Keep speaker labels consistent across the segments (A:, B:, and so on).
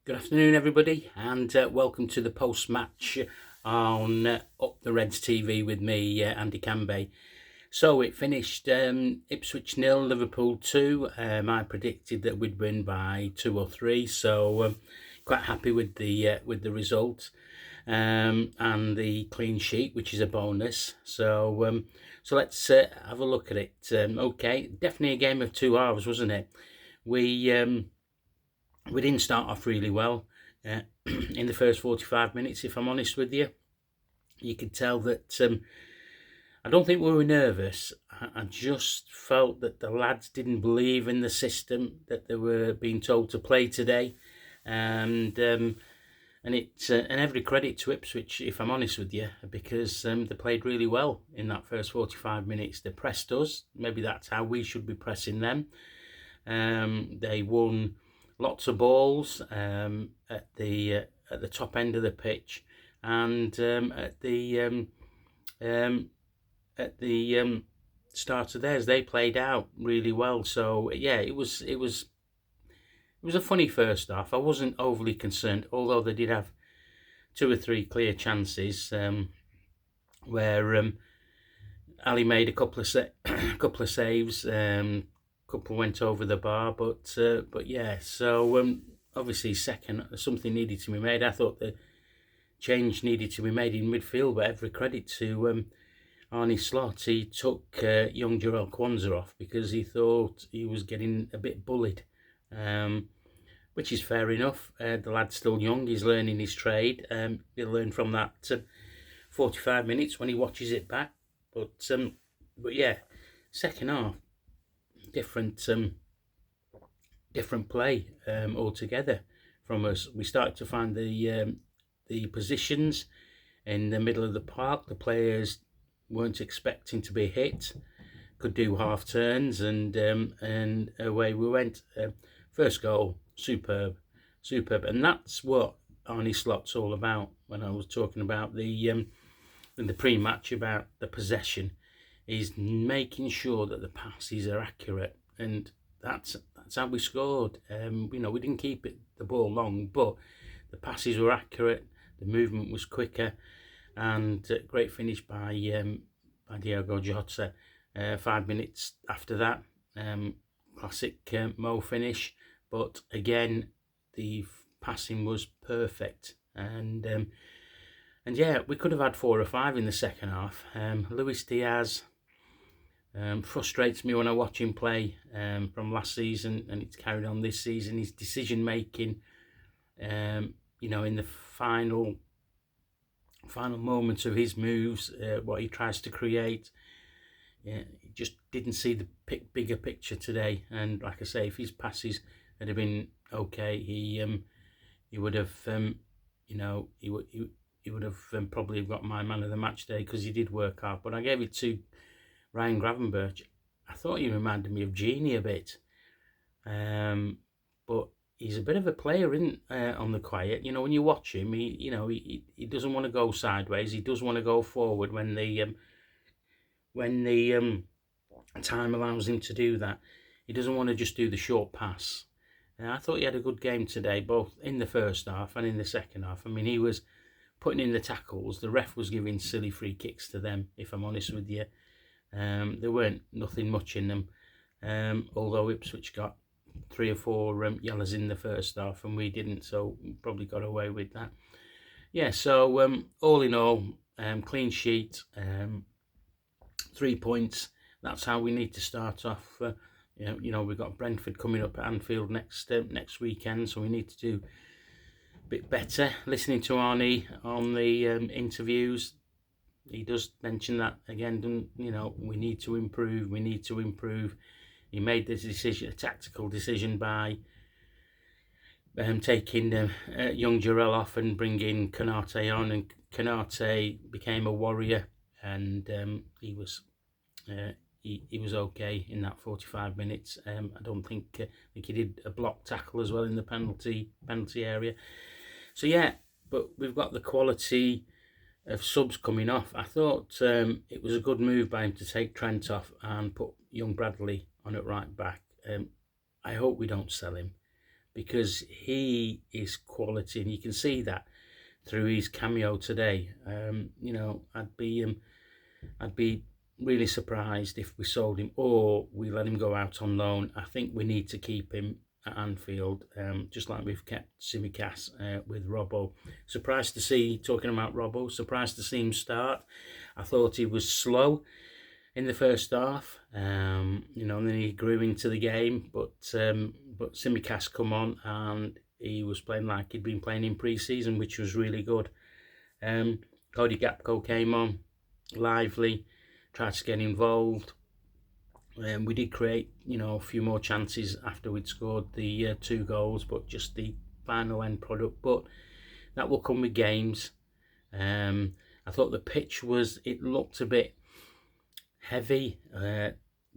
A: Good afternoon, everybody, and welcome to the post-match on Up the Reds TV with me, Andy Canby. So it finished Ipswich 0, Liverpool 2. I predicted that we'd win by 2 or 3, so quite happy with the result and the clean sheet, which is a bonus. So let's have a look at it. Okay, definitely a game of two halves, wasn't it? We didn't start off really well in the first 45 minutes, if I'm honest with you. You could tell that I don't think we were nervous. I just felt that the lads didn't believe in the system that they were being told to play today. And every credit to Ipswich, if I'm honest with you, because they played really well in that first 45 minutes. They pressed us. Maybe that's how we should be pressing them. They won lots of balls at the top end of the pitch, and at the start of theirs, they played out really well. So yeah, it was a funny first half. I wasn't overly concerned, although they did have two or three clear chances where Ali made a couple of saves. Couple went over the bar, but yeah. So obviously, second, something needed to be made. I thought the change needed to be made in midfield, but every credit to Arne Slot. He took young Jarell Kwanzaa off because he thought he was getting a bit bullied, which is fair enough. The lad's still young; he's learning his trade. He'll learn from that 45 minutes when he watches it back. But yeah, second half. Different play altogether from us. We started to find the positions in the middle of the park. The players weren't expecting to be hit, could do half turns, and away we went. First goal, superb, and that's what Arne Slot's all about. When I was talking about in the pre-match about the possession, is making sure that the passes are accurate, and that's how we scored. We didn't keep the ball long, but the passes were accurate, the movement was quicker, and great finish by Diogo Jota. 5 minutes after that, classic Mo finish, but again the passing was perfect, and yeah, we could have had 4 or 5 in the second half. Luis Diaz frustrates me when I watch him play from last season, and it's carried on this season. His decision making, in the final moments of his moves, what he tries to create, he just didn't see the bigger picture today. And like I say, if his passes had have been okay, he would have, he would have probably got my man of the match day, because he did work hard. But I gave it to Ryan Gravenberch. I thought he reminded me of Genie a bit, but he's a bit of a player, isn't on the quiet. When you watch him, he doesn't want to go sideways. He does want to go forward when the time allows him to do that. He doesn't want to just do the short pass. I thought he had a good game today, both in the first half and in the second half. I mean, he was putting in the tackles. The ref was giving silly free kicks to them, if I'm honest with you. There weren't nothing much in them, although Ipswich got 3 or 4 yellows in the first half and we didn't, so we probably got away with that. Yeah, so all in all, clean sheet, 3 points. That's how we need to start off. We've got Brentford coming up at Anfield next weekend, so we need to do a bit better. Listening to Arne on the interviews, he does mention that again. We need to improve. He made this decision, a tactical decision, by taking young Jarell off and bringing Konate on, and Konate became a warrior, and he was okay in that 45 minutes. I don't think he did a block tackle as well in the penalty area. So yeah, but we've got the quality of subs coming off. I thought it was a good move by him to take Trent off and put young Bradley on at right back. I hope we don't sell him. because he is quality, and you can see that through his cameo today. You know, I'd be really surprised if we sold him or we let him go out on loan. I think we need to keep him at Anfield, just like we've kept Tsimikas with Robbo. Surprised to see, talking about Robbo, surprised to see him start. I thought he was slow in the first half, you know, and then he grew into the game. But Tsimikas come on and he was playing like he'd been playing in pre-season, which was really good. Cody Gakpo came on, lively, tried to get involved. We did create, you know, a few more chances after we'd scored the 2 goals, but just the final end product. But that will come with games. I thought the pitch it looked a bit heavy.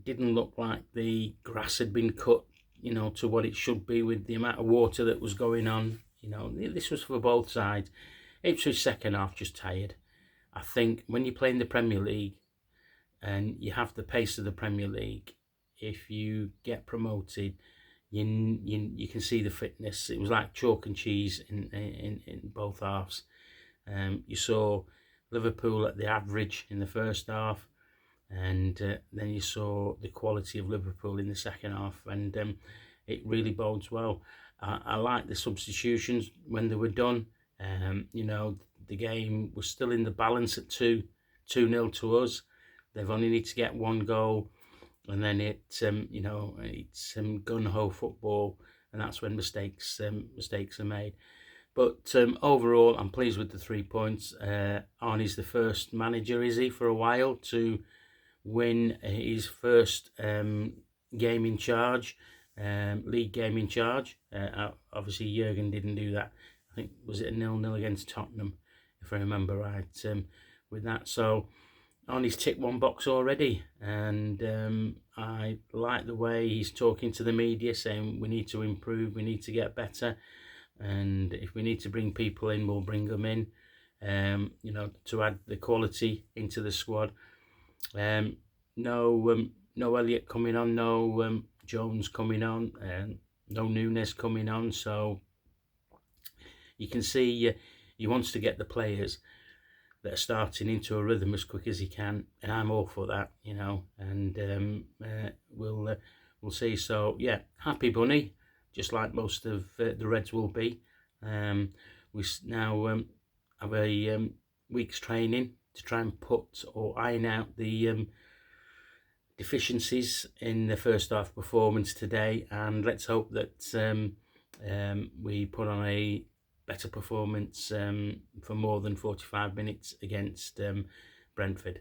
A: Didn't look like the grass had been cut, you know, to what it should be with the amount of water that was going on. You know, this was for both sides. Ipswich second half just tired. I think when you play in the Premier League and you have the pace of the Premier League, if you get promoted, you can see the fitness. It was like chalk and cheese in both halves. You saw Liverpool at the average in the first half, and then you saw the quality of Liverpool in the second half, and it really bodes well. I like the substitutions when they were done. You know, the game was still in the balance at 2-0 to us. They've only need to get 1 goal, and then you know, it's gun-ho football, and that's when mistakes are made. But overall, I'm pleased with the 3 points. Arne's the first manager, is he, for a while, to win his first game in charge, league game in charge. Obviously, Jurgen didn't do that. I think, was it a 0-0 against Tottenham, if I remember right, with that. So Arne's ticked 1 box already, and I like the way he's talking to the media, saying we need to improve, we need to get better, and if we need to bring people in, we'll bring them in, you know, to add the quality into the squad. No Elliott coming on, no Jones coming on, no Nunes coming on, so you can see he wants to get the players that are starting into a rhythm as quick as he can, and I'm all for that, you know, and we'll see. So yeah, happy bunny, just like most of the Reds will be. We now have a week's training to try and put or iron out the deficiencies in the first half performance today, and let's hope that we put on a better performance for more than 45 minutes against Brentford.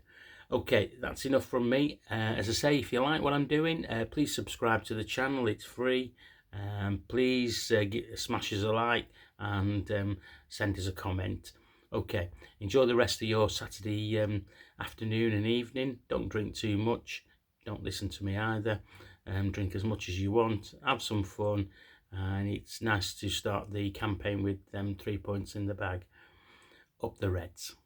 A: Okay, that's enough from me. As I say, if you like what I'm doing, please subscribe to the channel. It's free. Please smash us a like and send us a comment. Okay, enjoy the rest of your Saturday afternoon and evening. Don't drink too much. Don't listen to me either. Drink as much as you want. Have some fun. And it's nice to start the campaign with 3 points in the bag. Up the Reds.